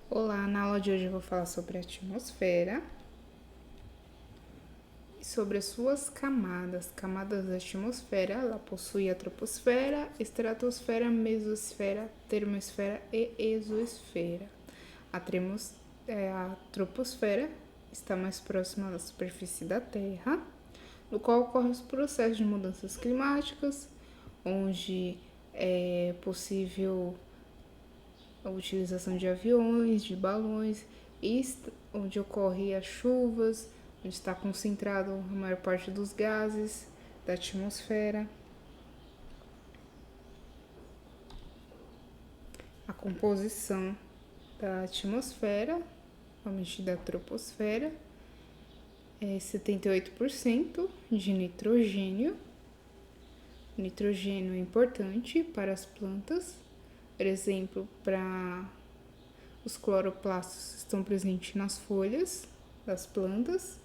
Olá, na aula de hoje eu vou falar sobre a atmosfera e sobre as suas camadas. Camadas da atmosfera, ela possui a troposfera, estratosfera, mesosfera, termosfera e exosfera. A troposfera está mais próxima da superfície da Terra, no qual ocorrem os processos de mudanças climáticas, onde é possível a utilização de aviões, de balões, onde ocorrem as chuvas, onde está concentrado a maior parte dos gases da atmosfera. A composição da atmosfera, realmente da troposfera, é 78% de nitrogênio. O nitrogênio é importante para as plantas, por exemplo, para os cloroplastos estão presentes nas folhas das plantas,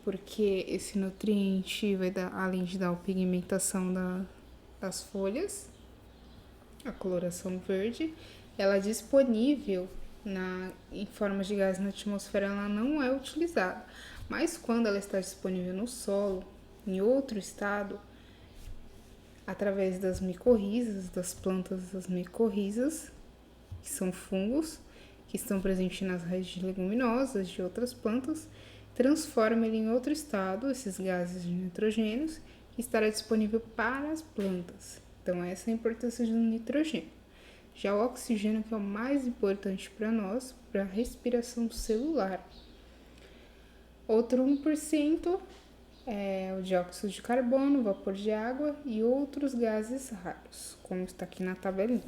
porque esse nutriente vai dar, além de dar a pigmentação das folhas, a coloração verde, ela é disponível em forma de gás na atmosfera, ela não é utilizada. Mas quando ela está disponível no solo, em outro estado, através das micorrizas, das plantas das micorrizas, que são fungos, que estão presentes nas raízes leguminosas de outras plantas, transforma ele em outro estado, esses gases de nitrogênio, que estará disponível para as plantas. Então, essa é a importância do nitrogênio. Já o oxigênio, que é o mais importante para nós, para a respiração celular. Outro 1% é o dióxido de carbono, vapor de água e outros gases raros, como está aqui na tabelinha.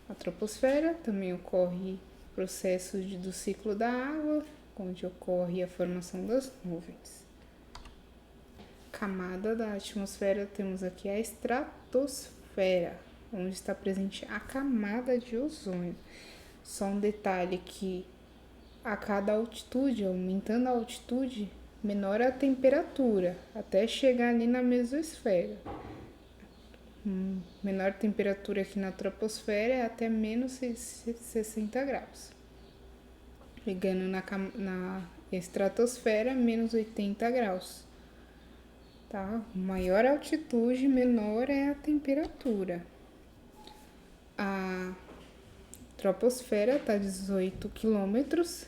Na troposfera também ocorre processo do ciclo da água, onde ocorre a formação das nuvens. Camada da atmosfera, temos aqui a estratosfera, onde está presente a camada de ozônio. Só um detalhe que a cada altitude, aumentando a altitude, menor a temperatura, até chegar ali na mesosfera. Menor temperatura aqui na troposfera é até menos 60 graus. Chegando na estratosfera, menos 80 graus. Tá? Maior altitude, menor é a temperatura. A troposfera está a 18 quilômetros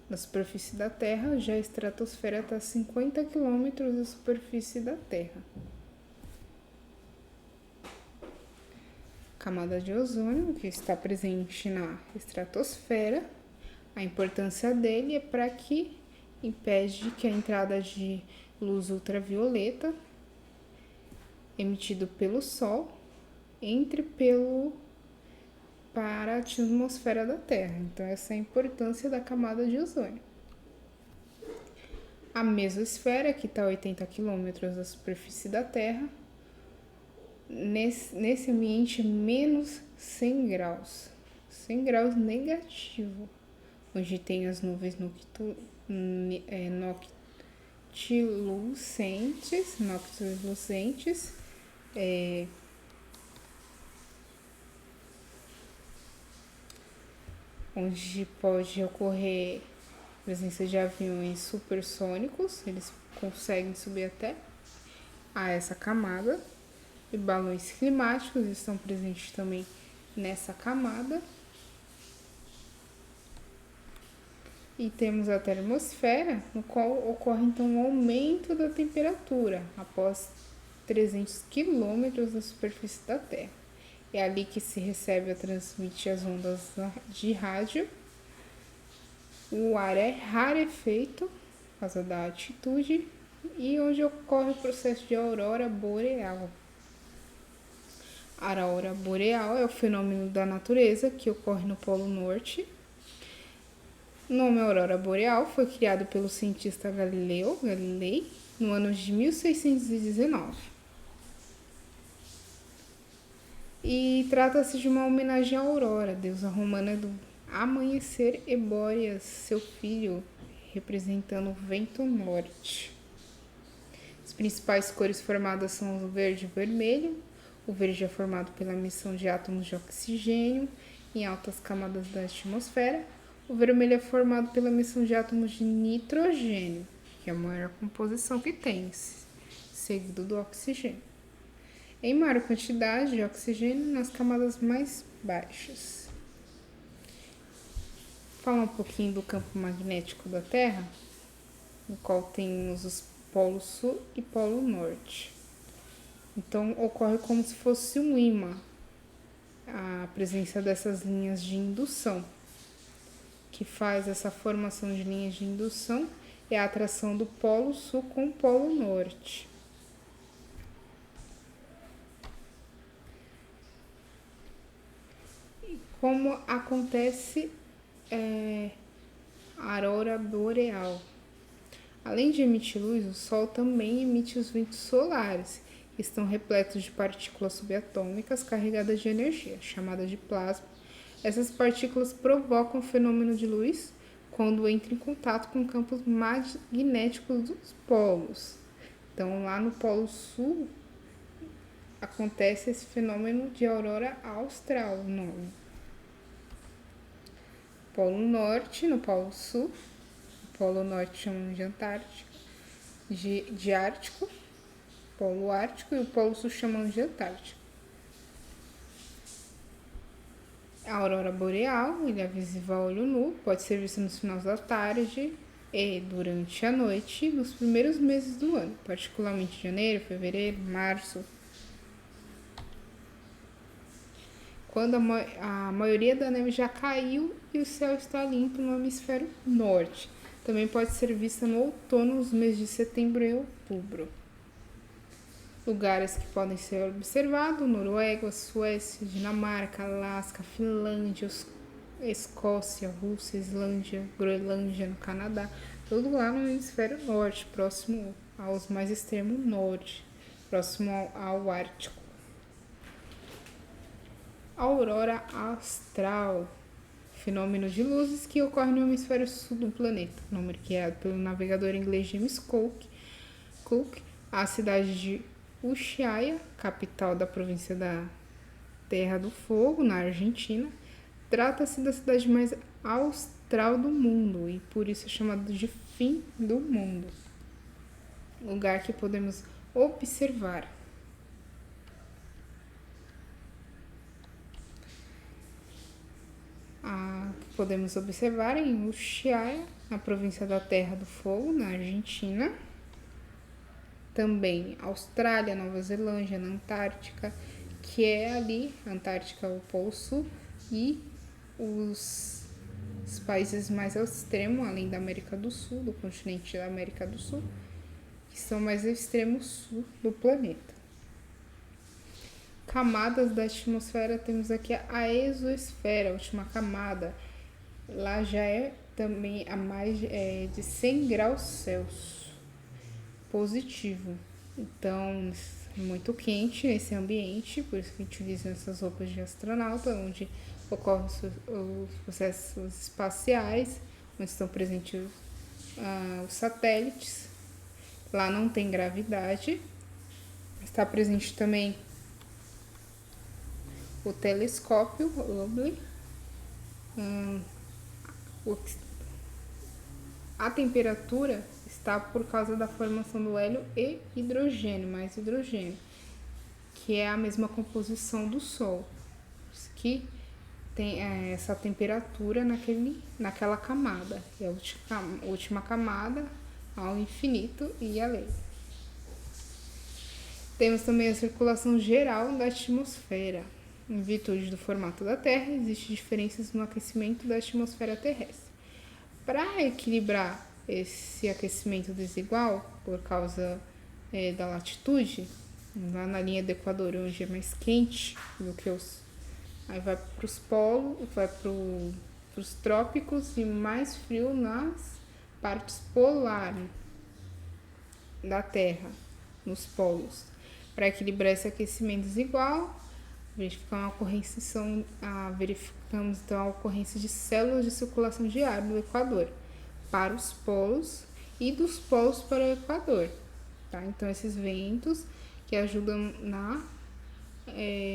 da superfície da Terra, já a estratosfera está a 50 quilômetros da superfície da Terra. Camada de ozônio, que está presente na estratosfera. A importância dele é para que impede que a entrada de luz ultravioleta emitido pelo Sol entre para a atmosfera da Terra. Então, essa é a importância da camada de ozônio. A mesosfera, que está a 80 quilômetros da superfície da Terra, nesse ambiente menos 100 graus. 100 graus negativo, onde tem as nuvens noctilucentes, onde pode ocorrer presença de aviões supersônicos, eles conseguem subir até a essa camada, e balões climáticos estão presentes também nessa camada. E temos a termosfera, no qual ocorre então um aumento da temperatura após 300 quilômetros da superfície da Terra. É ali que se recebe e transmite as ondas de rádio. O ar é rarefeito por causa da altitude e onde ocorre o processo de aurora boreal. A aurora boreal é o fenômeno da natureza que ocorre no Polo Norte. O nome aurora boreal foi criado pelo cientista Galilei no ano de 1619. E trata-se de uma homenagem à Aurora, deusa romana do amanhecer, e Bóreas, seu filho, representando o vento norte. As principais cores formadas são o verde e o vermelho. O verde é formado pela emissão de átomos de oxigênio em altas camadas da atmosfera. O vermelho é formado pela emissão de átomos de nitrogênio, que é a maior composição que tem, seguido do oxigênio. Em maior quantidade de oxigênio nas camadas mais baixas. Fala um pouquinho do campo magnético da Terra, no qual temos os Polo Sul e Polo Norte. Então, ocorre como se fosse um imã a presença dessas linhas de indução. Que faz essa formação de linhas de indução é a atração do Polo Sul com o Polo Norte. Como acontece a aurora boreal. Além de emitir luz, o Sol também emite os ventos solares, que estão repletos de partículas subatômicas carregadas de energia, chamadas de plasma. Essas partículas provocam o fenômeno de luz quando entram em contato com campos magnéticos dos polos. Então, lá no Polo Sul, acontece esse fenômeno de aurora austral, o nome. Polo Norte, no Polo Sul, o Polo Norte chamam de Antártico, de Ártico, Polo Ártico, e o Polo Sul chamam de Antártico. A aurora boreal, ele é visível a olho nu, pode ser vista nos finais da tarde e durante a noite, nos primeiros meses do ano, particularmente janeiro, fevereiro, março, quando a maioria da neve já caiu e o céu está limpo no hemisfério norte. Também pode ser vista no outono, nos meses de setembro e outubro. Lugares que podem ser observados: Noruega, Suécia, Dinamarca, Alasca, Finlândia, Escócia, Rússia, Islândia, Groenlândia, no Canadá, tudo lá no hemisfério norte, próximo aos mais extremos norte, próximo ao Ártico. Aurora austral, fenômeno de luzes que ocorre no hemisfério sul do planeta, nome criado pelo navegador inglês James Cook, a cidade de Ushuaia, capital da província da Terra do Fogo, na Argentina. Trata-se da cidade mais austral do mundo e por isso é chamado de fim do mundo, lugar que podemos observar. Podemos observar em Ushuaia, na província da Terra do Fogo, na Argentina. Também Austrália, Nova Zelândia, na Antártica, que é ali, Antártica, o Polo Sul, e os países mais ao extremo, além da América do Sul, do continente da América do Sul, que são mais ao extremo sul do planeta. Camadas da atmosfera, temos aqui a exosfera, a última camada. Lá já é também a mais de 100 graus Celsius positivo. Então, muito quente esse ambiente, por isso que a gente utiliza essas roupas de astronauta, onde ocorrem os processos espaciais, onde estão presentes os satélites. Lá não tem gravidade. Está presente também o telescópio Hubble. A temperatura está por causa da formação do hélio e hidrogênio, mais hidrogênio, que é a mesma composição do Sol, que tem essa temperatura naquela camada, que é a última camada ao infinito e além. Temos também a circulação geral da atmosfera. Em virtude do formato da Terra, existem diferenças no aquecimento da atmosfera terrestre. Para equilibrar esse aquecimento desigual, por causa da latitude, lá na linha do Equador, onde é mais quente do que aí vai para os polos, vai para os trópicos e mais frio nas partes polares da Terra, nos polos. Para equilibrar esse aquecimento desigual, verificamos então a ocorrência de células de circulação de ar do Equador para os polos e dos polos para o Equador. Tá? Então, esses ventos que ajudam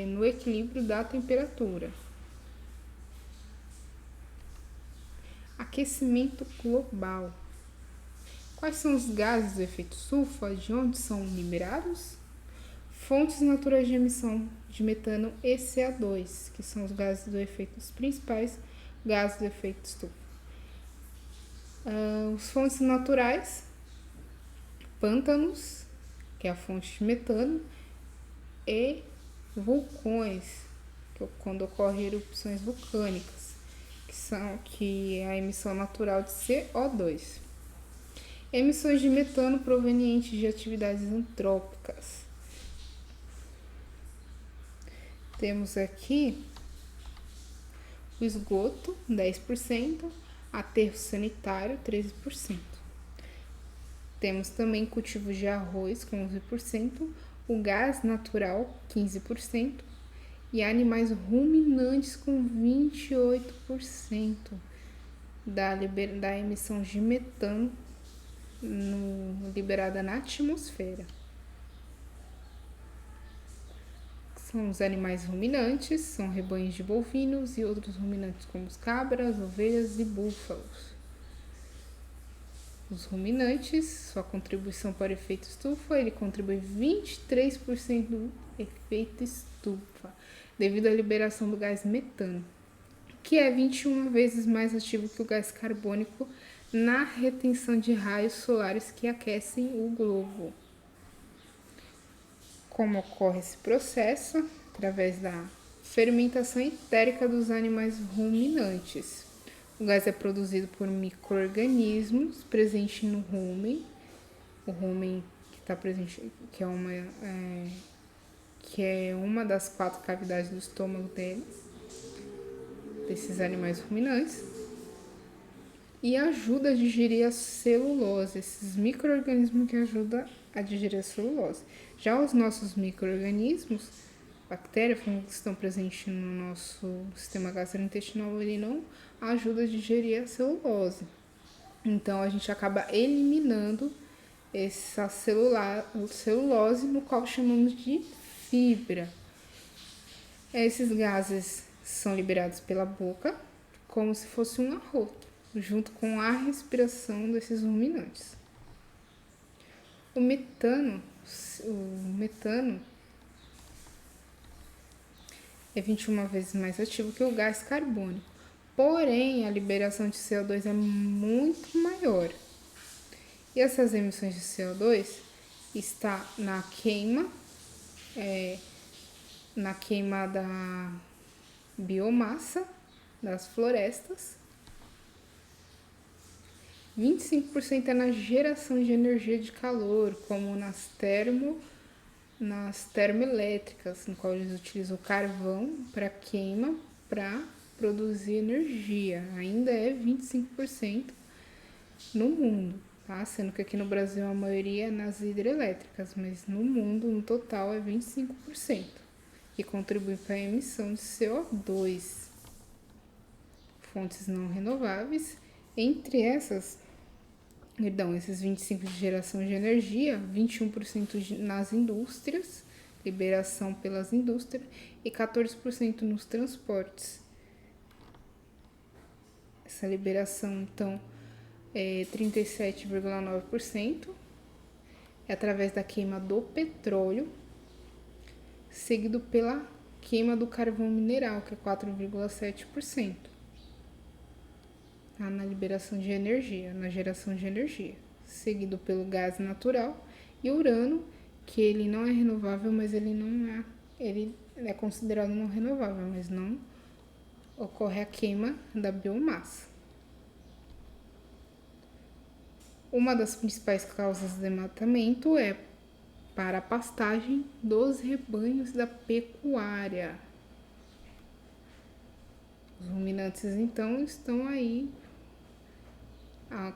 no equilíbrio da temperatura. Aquecimento global. Quais são os gases do efeito estufa? De onde são liberados? Fontes naturais de emissão de metano e CO2, que são os gases do efeito, os principais gases do efeito estufa. Os fontes naturais, pântanos, que é a fonte de metano, e vulcões, quando ocorrem erupções vulcânicas, que é a emissão natural de CO2. Emissões de metano provenientes de atividades antrópicas. Temos aqui o esgoto, 10%, aterro sanitário, 13%. Temos também cultivos de arroz, com 11%, o gás natural, 15%, e animais ruminantes, com 28% da emissão de metano liberada na atmosfera. São os animais ruminantes, são rebanhos de bovinos e outros ruminantes como os cabras, ovelhas e búfalos. Os ruminantes, sua contribuição para o efeito estufa, ele contribui 23% do efeito estufa, devido à liberação do gás metano, que é 21 vezes mais ativo que o gás carbônico na retenção de raios solares que aquecem o globo. Como ocorre esse processo? Através da fermentação entérica dos animais ruminantes. O gás é produzido por micro-organismos presentes no rumen. O rumen que está presente, que é uma das 4 cavidades do estômago desses animais ruminantes, e ajuda a digerir a celulose, esses micro-organismos que ajudam a digerir a celulose. Já os nossos micro-organismos, bactérias, que estão presentes no nosso sistema gastrointestinal, ele não ajuda a digerir a celulose. Então, a gente acaba eliminando essa celulose, no qual chamamos de fibra. Esses gases são liberados pela boca, como se fosse um arroto, junto com a respiração desses ruminantes. O metano é 21 vezes mais ativo que o gás carbônico, porém a liberação de CO2 é muito maior. E essas emissões de CO2 está na queima da biomassa das florestas. 25% é na geração de energia de calor, como nas termoelétricas, no qual eles utilizam o carvão para queima para produzir energia. Ainda é 25% no mundo, tá? Sendo que aqui no Brasil a maioria é nas hidrelétricas, mas no mundo, no total, é 25%, que contribui para a emissão de CO2. Fontes não renováveis, entre esses 25% de geração de energia, 21% nas indústrias, liberação pelas indústrias, e 14% nos transportes. Essa liberação, então, é 37,9%, é através da queima do petróleo, seguido pela queima do carvão mineral, que é 4,7%. Tá? Na liberação de energia, na geração de energia, seguido pelo gás natural e urânio, que ele não é renovável, mas ele é considerado não renovável, mas não ocorre a queima da biomassa. Uma das principais causas de desmatamento é para a pastagem dos rebanhos da pecuária. Os ruminantes, então, estão aí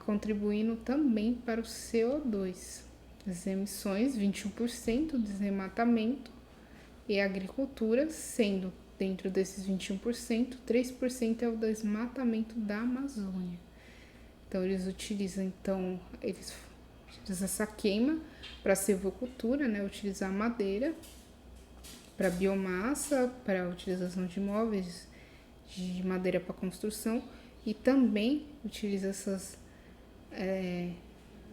contribuindo também para o CO2. As emissões, 21% de desmatamento e agricultura, sendo dentro desses 21%, 3% é o desmatamento da Amazônia. Então, eles utilizam essa queima para a silvicultura, né? Utilizar madeira para biomassa, para a utilização de móveis, de madeira para construção, e também utiliza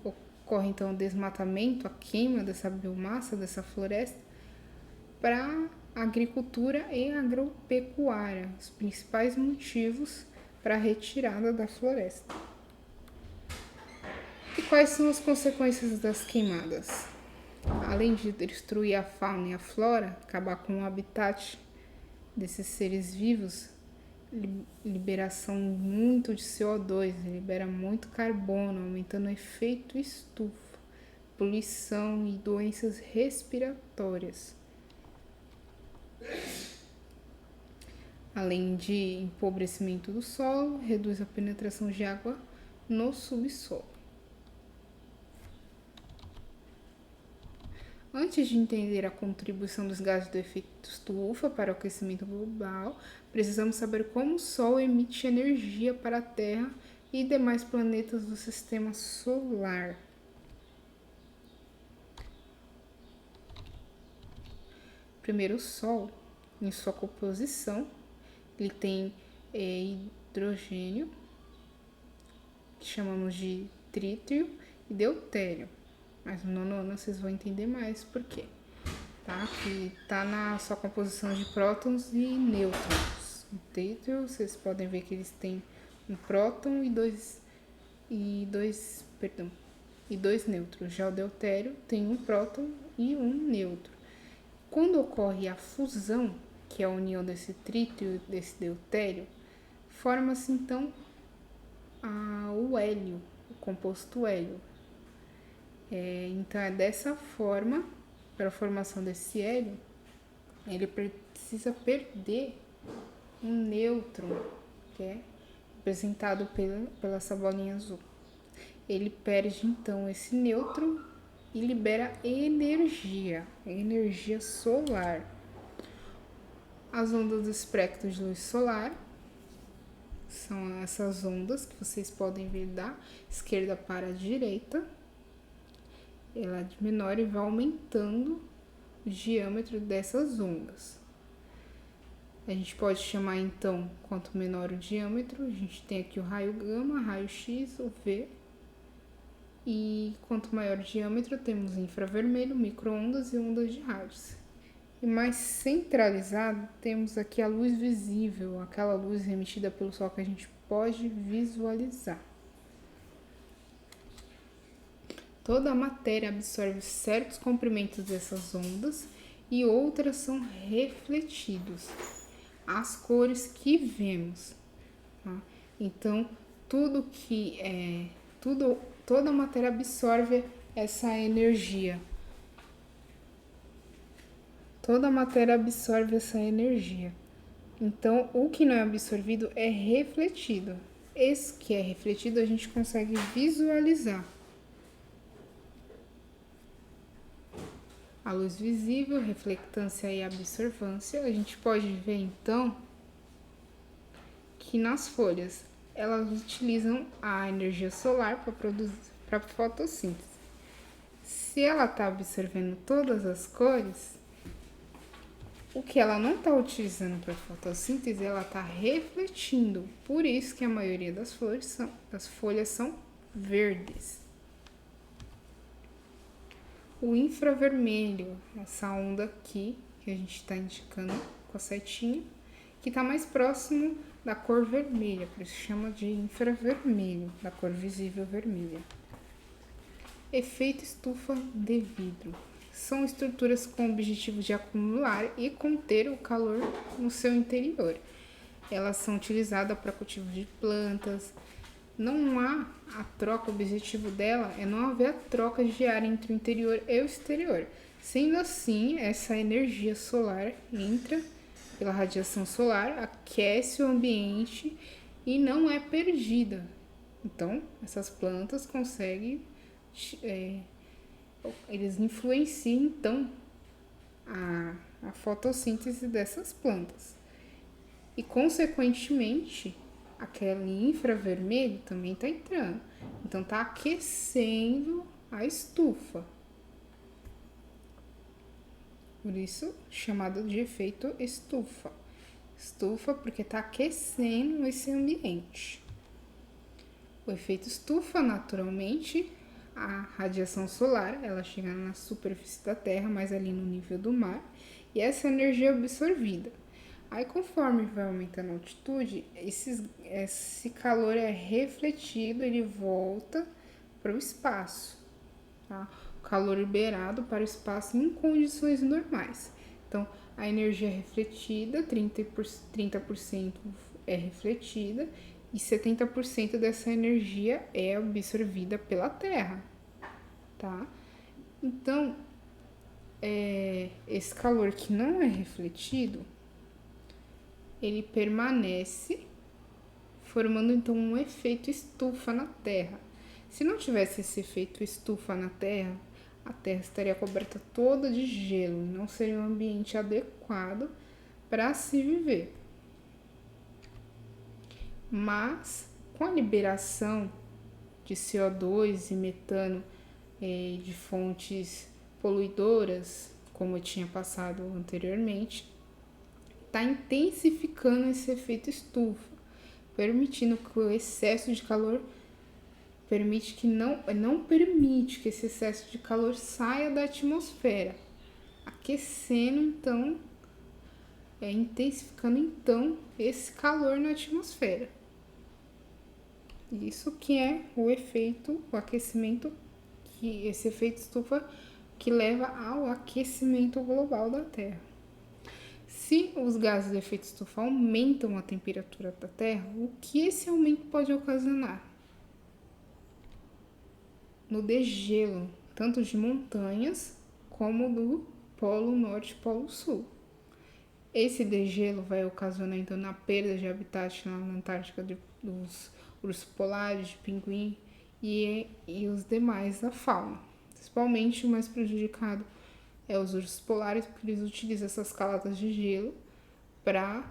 ocorre então o desmatamento, a queima dessa biomassa, dessa floresta, para agricultura e agropecuária, os principais motivos para a retirada da floresta. E quais são as consequências das queimadas? Além de destruir a fauna e a flora, acabar com o habitat desses seres vivos, liberação muito de CO2, libera muito carbono, aumentando o efeito estufa, poluição e doenças respiratórias. Além de empobrecimento do solo, reduz a penetração de água no subsolo. Antes de entender a contribuição dos gases do efeito estufa para o aquecimento global, precisamos saber como o Sol emite energia para a Terra e demais planetas do sistema solar. Primeiro, o Sol, em sua composição, ele tem hidrogênio, que chamamos de trítio, e deutério. Mas no nono ano vocês vão entender mais por quê. Tá? Que tá na sua composição de prótons e nêutrons. O trítio, vocês podem ver que eles têm um próton e dois nêutrons. Já o deutério tem um próton e um nêutron. Quando ocorre a fusão, que é a união desse trítio e desse deutério, forma-se então o hélio, o composto hélio. Então é dessa forma, para a formação desse hélio, ele precisa perder um nêutron, que é representado pela essa bolinha azul. Ele perde então esse nêutron e libera energia solar. As ondas do espectro de luz solar são essas ondas que vocês podem ver da esquerda para a direita. Ela é de menor e vai aumentando o diâmetro dessas ondas. A gente pode chamar então, quanto menor o diâmetro, a gente tem aqui o raio gama, raio X, o V. E quanto maior o diâmetro, temos infravermelho, micro-ondas e ondas de rádios. E mais centralizado, temos aqui a luz visível, aquela luz emitida pelo Sol que a gente pode visualizar. Toda a matéria absorve certos comprimentos dessas ondas e outras são refletidos. As cores que vemos. Tá? Então, toda a matéria absorve essa energia. Toda a matéria absorve essa energia. Então, o que não é absorvido é refletido. Esse que é refletido a gente consegue visualizar. A luz visível, reflectância e absorvância. A gente pode ver então que nas folhas elas utilizam a energia solar para fotossíntese. Se ela está absorvendo todas as cores, o que ela não está utilizando para fotossíntese, ela está refletindo. Por isso que a maioria das folhas são verdes. O infravermelho, essa onda aqui, que a gente está indicando com a setinha, que está mais próximo da cor vermelha, por isso chama de infravermelho, da cor visível vermelha. Efeito estufa de vidro. São estruturas com o objetivo de acumular e conter o calor no seu interior. Elas são utilizadas para cultivo de plantas. Não há a troca, o objetivo dela é não haver a troca de ar entre o interior e o exterior. Sendo assim, essa energia solar entra pela radiação solar, aquece o ambiente e não é perdida. Então, essas plantas conseguem, eles influenciam então a fotossíntese dessas plantas. E, consequentemente, aquele infravermelho também está entrando. Então, está aquecendo a estufa. Por isso, chamado de efeito estufa. Estufa porque está aquecendo esse ambiente. O efeito estufa, naturalmente, a radiação solar, ela chega na superfície da Terra, mas ali no nível do mar, e essa energia é absorvida. Aí, conforme vai aumentando a altitude, esse calor é refletido, ele volta para o espaço, tá? O calor liberado para o espaço em condições normais. Então, a energia é refletida, 30% é refletida e 70% dessa energia é absorvida pela Terra, tá? Então, esse calor que não é refletido, ele permanece formando então um efeito estufa na Terra. Se não tivesse esse efeito estufa na Terra, a Terra estaria coberta toda de gelo, não seria um ambiente adequado para se viver. Mas com a liberação de CO2 e metano de fontes poluidoras, como eu tinha passado anteriormente, está intensificando esse efeito estufa, permitindo que o excesso de calor não permite que esse excesso de calor saia da atmosfera, aquecendo então, intensificando então esse calor na atmosfera. Isso que é o aquecimento, que esse efeito estufa que leva ao aquecimento global da Terra. Se os gases de efeito estufa aumentam a temperatura da Terra, o que esse aumento pode ocasionar? No degelo, tanto de montanhas como do Polo Norte e Polo Sul. Esse degelo vai ocasionar então na perda de habitat na Antártica dos ursos polares, de pinguim e os demais da fauna. Principalmente o mais prejudicado é os ursos polares, porque eles utilizam essas camadas de gelo para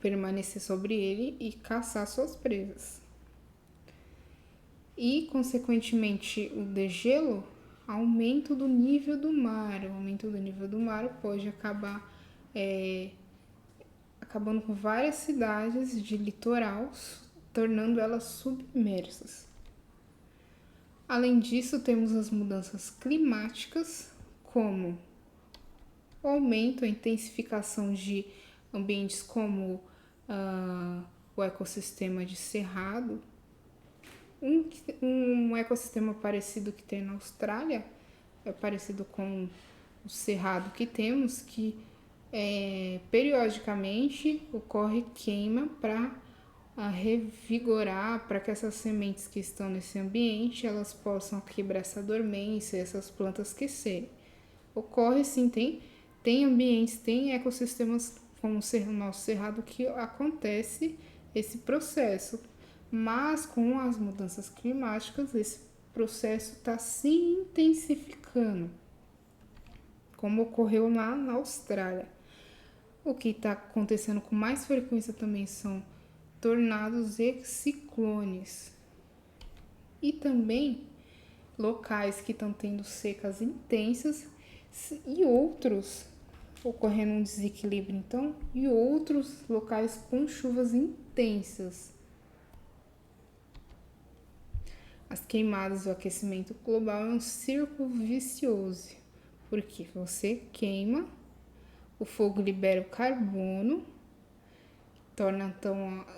permanecer sobre ele e caçar suas presas. E, consequentemente, o degelo, aumento do nível do mar. O aumento do nível do mar pode acabar acabando com várias cidades de litoral, tornando elas submersas. Além disso, temos as mudanças climáticas, como o aumento, a intensificação de ambientes como o ecossistema de cerrado. Um ecossistema parecido que tem na Austrália, é parecido com o cerrado que temos, que periodicamente ocorre queima para revigorar, para que essas sementes que estão nesse ambiente, elas possam quebrar essa dormência, essas plantas crescerem. Ocorre sim, tem ambientes, tem ecossistemas como o nosso cerrado que acontece esse processo, mas com as mudanças climáticas esse processo está se intensificando, como ocorreu lá na Austrália. O que está acontecendo com mais frequência também são tornados e ciclones. E também locais que estão tendo secas intensas e outros ocorrendo um desequilíbrio, então, e outros locais com chuvas intensas. As queimadas e o aquecimento global é um círculo vicioso, porque você queima, o fogo libera o carbono,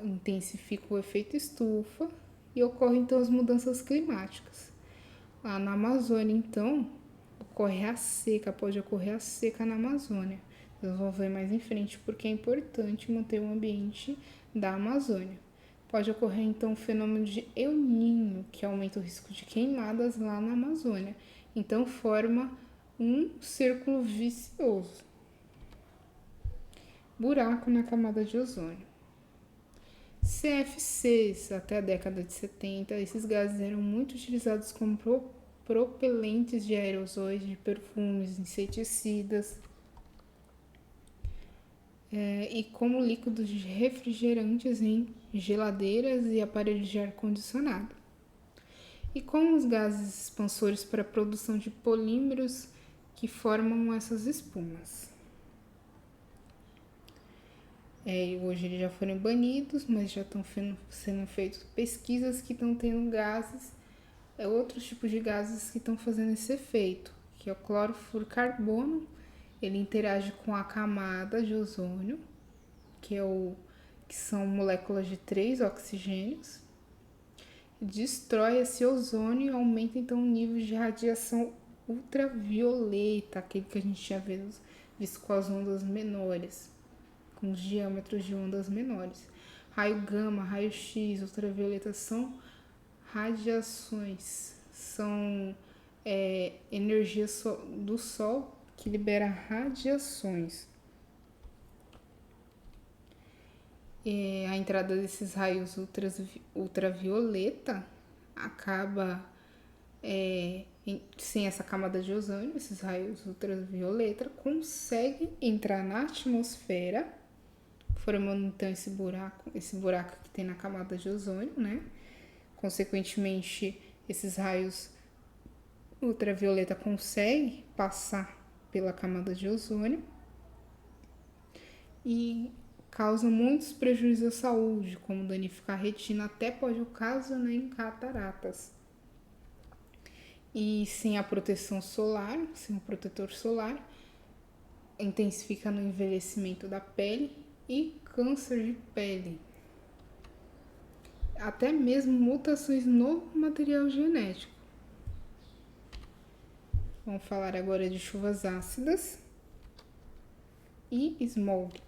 intensifica o efeito estufa e ocorrem então as mudanças climáticas. Lá na Amazônia, então, pode ocorrer a seca na Amazônia. Nós vamos ver mais em frente porque é importante manter o ambiente da Amazônia. Pode ocorrer então o fenômeno de El Niño, que aumenta o risco de queimadas lá na Amazônia. Então forma um círculo vicioso. Buraco na camada de ozônio. CFCs, até a década de 70, esses gases eram muito utilizados como propelentes de aerosóis, de perfumes, inseticidas e como líquidos de refrigerantes em geladeiras e aparelhos de ar-condicionado. E como os gases expansores para a produção de polímeros que formam essas espumas. Hoje eles já foram banidos, mas já estão sendo feitas pesquisas que estão tendo gases, outros tipos de gases que estão fazendo esse efeito, que é o clorofluorcarbono. Ele interage com a camada de ozônio, que são moléculas de 3 oxigênios, destrói esse ozônio e aumenta então o nível de radiação ultravioleta, aquele que a gente tinha visto com as ondas menores, com os diâmetros de ondas menores. Raio gama, raio X, ultravioleta são radiações, são energia do Sol que libera radiações. A entrada desses raios ultravioleta acaba sem essa camada de ozônio. Esses raios ultravioleta conseguem entrar na atmosfera, formando então esse buraco que tem na camada de ozônio, né? Consequentemente, esses raios ultravioleta conseguem passar pela camada de ozônio e causam muitos prejuízos à saúde, como danificar a retina, até pode ocasionar em cataratas. E sem a proteção solar, sem o protetor solar, intensifica no envelhecimento da pele e câncer de pele. Até mesmo mutações no material genético. Vamos falar agora de chuvas ácidas e smog.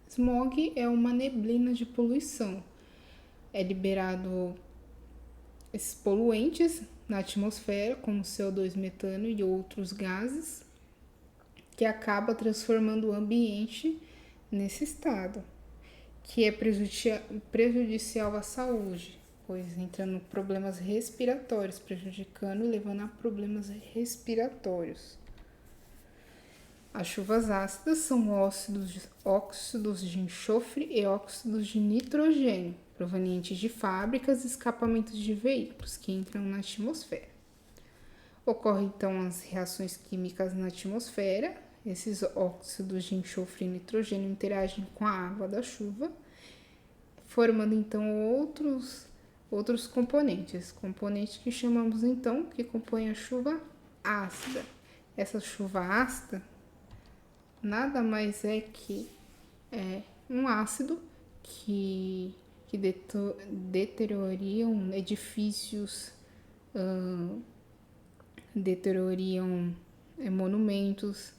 Smog é uma neblina de poluição. É liberado esses poluentes na atmosfera, como CO2, metano e outros gases, que acaba transformando o ambiente nesse estado, que é prejudicial à saúde, pois entrando problemas respiratórios, prejudicando e levando a problemas respiratórios. As chuvas ácidas são óxidos de enxofre e óxidos de nitrogênio, provenientes de fábricas e escapamentos de veículos que entram na atmosfera. Ocorrem então as reações químicas na atmosfera. Esses óxidos de enxofre e nitrogênio interagem com a água da chuva, formando então outros componentes que chamamos então, que compõem a chuva ácida. Essa chuva ácida nada mais é que um ácido que deterioriam edifícios, deterioriam monumentos.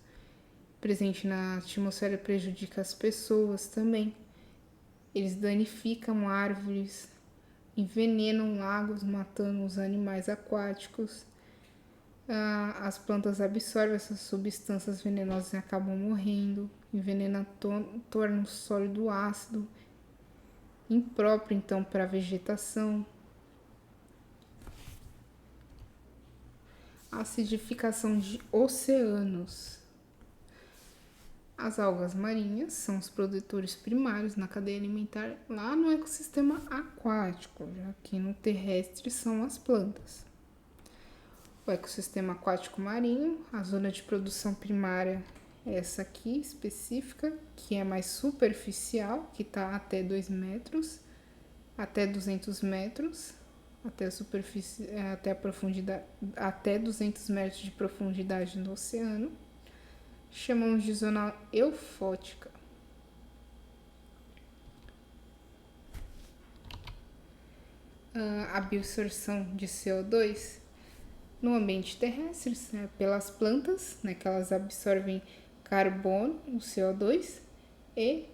Presente na atmosfera prejudica as pessoas também. Eles danificam árvores, envenenam lagos, matando os animais aquáticos. As plantas absorvem essas substâncias venenosas e acabam morrendo. Envenena, torna o sólido ácido, impróprio então para a vegetação. Acidificação de oceanos. As algas marinhas são os produtores primários na cadeia alimentar lá no ecossistema aquático, já que no terrestre são as plantas. O ecossistema aquático marinho, a zona de produção primária é essa aqui específica, que é mais superficial, que está até 2 metros, até 200 metros, até a superfície, até a profundidade, até 200 metros de profundidade no oceano. Chamamos de zona eufótica. A absorção de CO2 no ambiente terrestre, né, pelas plantas, né, que elas absorvem carbono, o CO2, e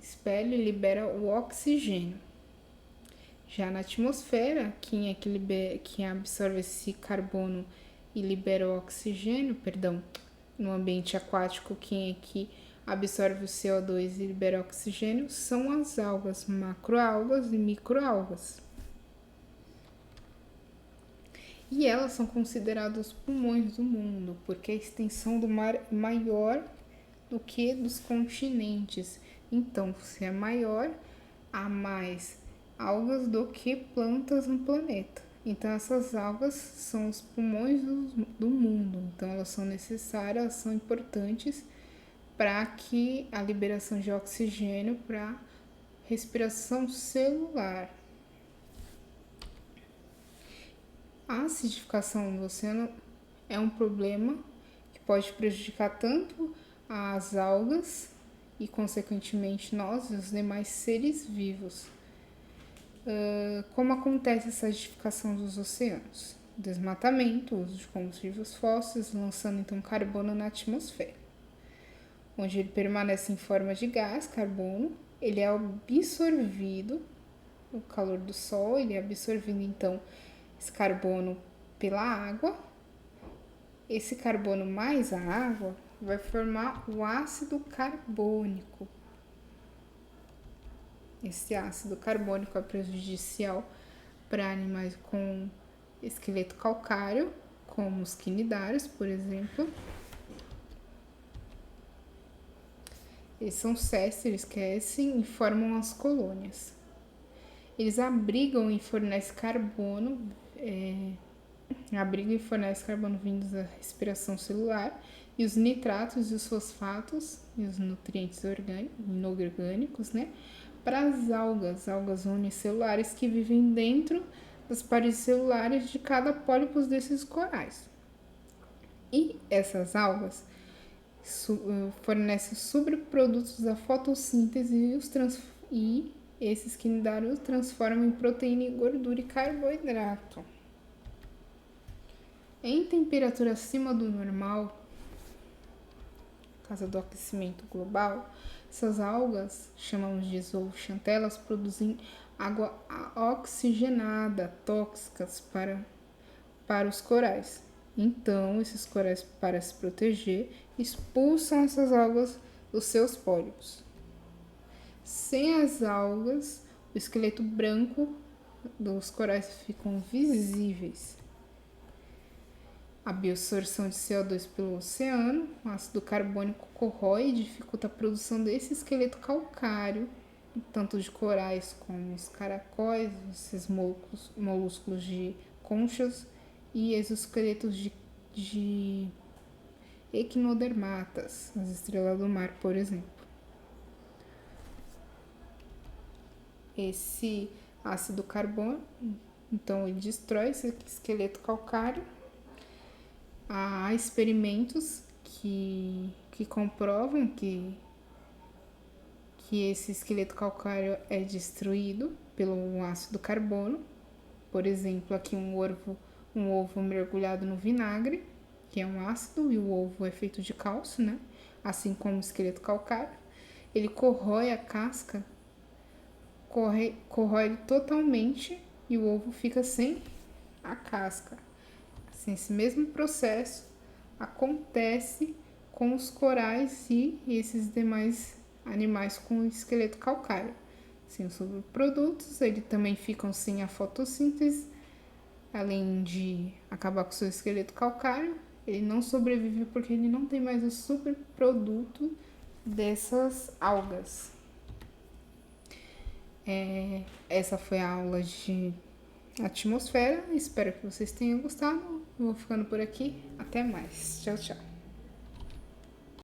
espelha e libera o oxigênio. Já na atmosfera, quem absorve esse carbono e libera o oxigênio, no ambiente aquático, quem é que absorve o CO2 e libera o oxigênio são as algas, macroalgas e microalgas. E elas são consideradas os pulmões do mundo, porque a extensão do mar é maior do que dos continentes. Então, se é maior, há mais algas do que plantas no planeta. Então, essas algas são os pulmões do mundo. Então, elas são necessárias, elas são importantes para que a liberação de oxigênio para respiração celular. A acidificação do oceano é um problema que pode prejudicar tanto as algas e, consequentemente, nós e os demais seres vivos. Como acontece essa acidificação dos oceanos? Desmatamento, uso de combustíveis fósseis, lançando então carbono na atmosfera. Onde ele permanece em forma de gás, carbono, ele é absorvido, o calor do sol, ele é absorvido então esse carbono pela água. Esse carbono mais a água vai formar o ácido carbônico. Esse ácido carbônico é prejudicial para animais com esqueleto calcário, como os quinidários, por exemplo. Eles são sésseres, crescem e formam as colônias. Eles abrigam e fornecem carbono, vindos da respiração celular, e os nitratos e os fosfatos e os nutrientes inorgânicos, né, para as algas unicelulares que vivem dentro das paredes celulares de cada pólipo desses corais. E essas algas fornecem subprodutos da fotossíntese e esses quinidários transformam em proteína, gordura e carboidrato. Em temperatura acima do normal, por causa do aquecimento global, essas algas, chamamos de zooxantelas, produzem água oxigenada, tóxicas para os corais. Então, esses corais, para se proteger, expulsam essas algas dos seus pólipos. Sem as algas, o esqueleto branco dos corais ficam visíveis. A absorção de CO2 pelo oceano, o ácido carbônico corrói e dificulta a produção desse esqueleto calcário, tanto de corais como os caracóis, esses moluscos de conchas e exoesqueletos de equinodermatas, as estrelas do mar, por exemplo. Esse ácido carbônico, então, ele destrói esse esqueleto calcário. Há experimentos que comprovam que esse esqueleto calcário é destruído pelo ácido carbono. Por exemplo, aqui um ovo mergulhado no vinagre, que é um ácido, e o ovo é feito de cálcio, né? Assim como o esqueleto calcário. Ele corrói a casca, corrói totalmente e o ovo fica sem a casca. Assim, esse mesmo processo acontece com os corais e esses demais animais com esqueleto calcário. Sem os subprodutos, eles também ficam sem a fotossíntese, além de acabar com o seu esqueleto calcário, ele não sobrevive porque ele não tem mais o subproduto dessas algas. Essa foi a aula de atmosfera. Espero que vocês tenham gostado. Eu vou ficando por aqui. Até mais. Tchau, tchau.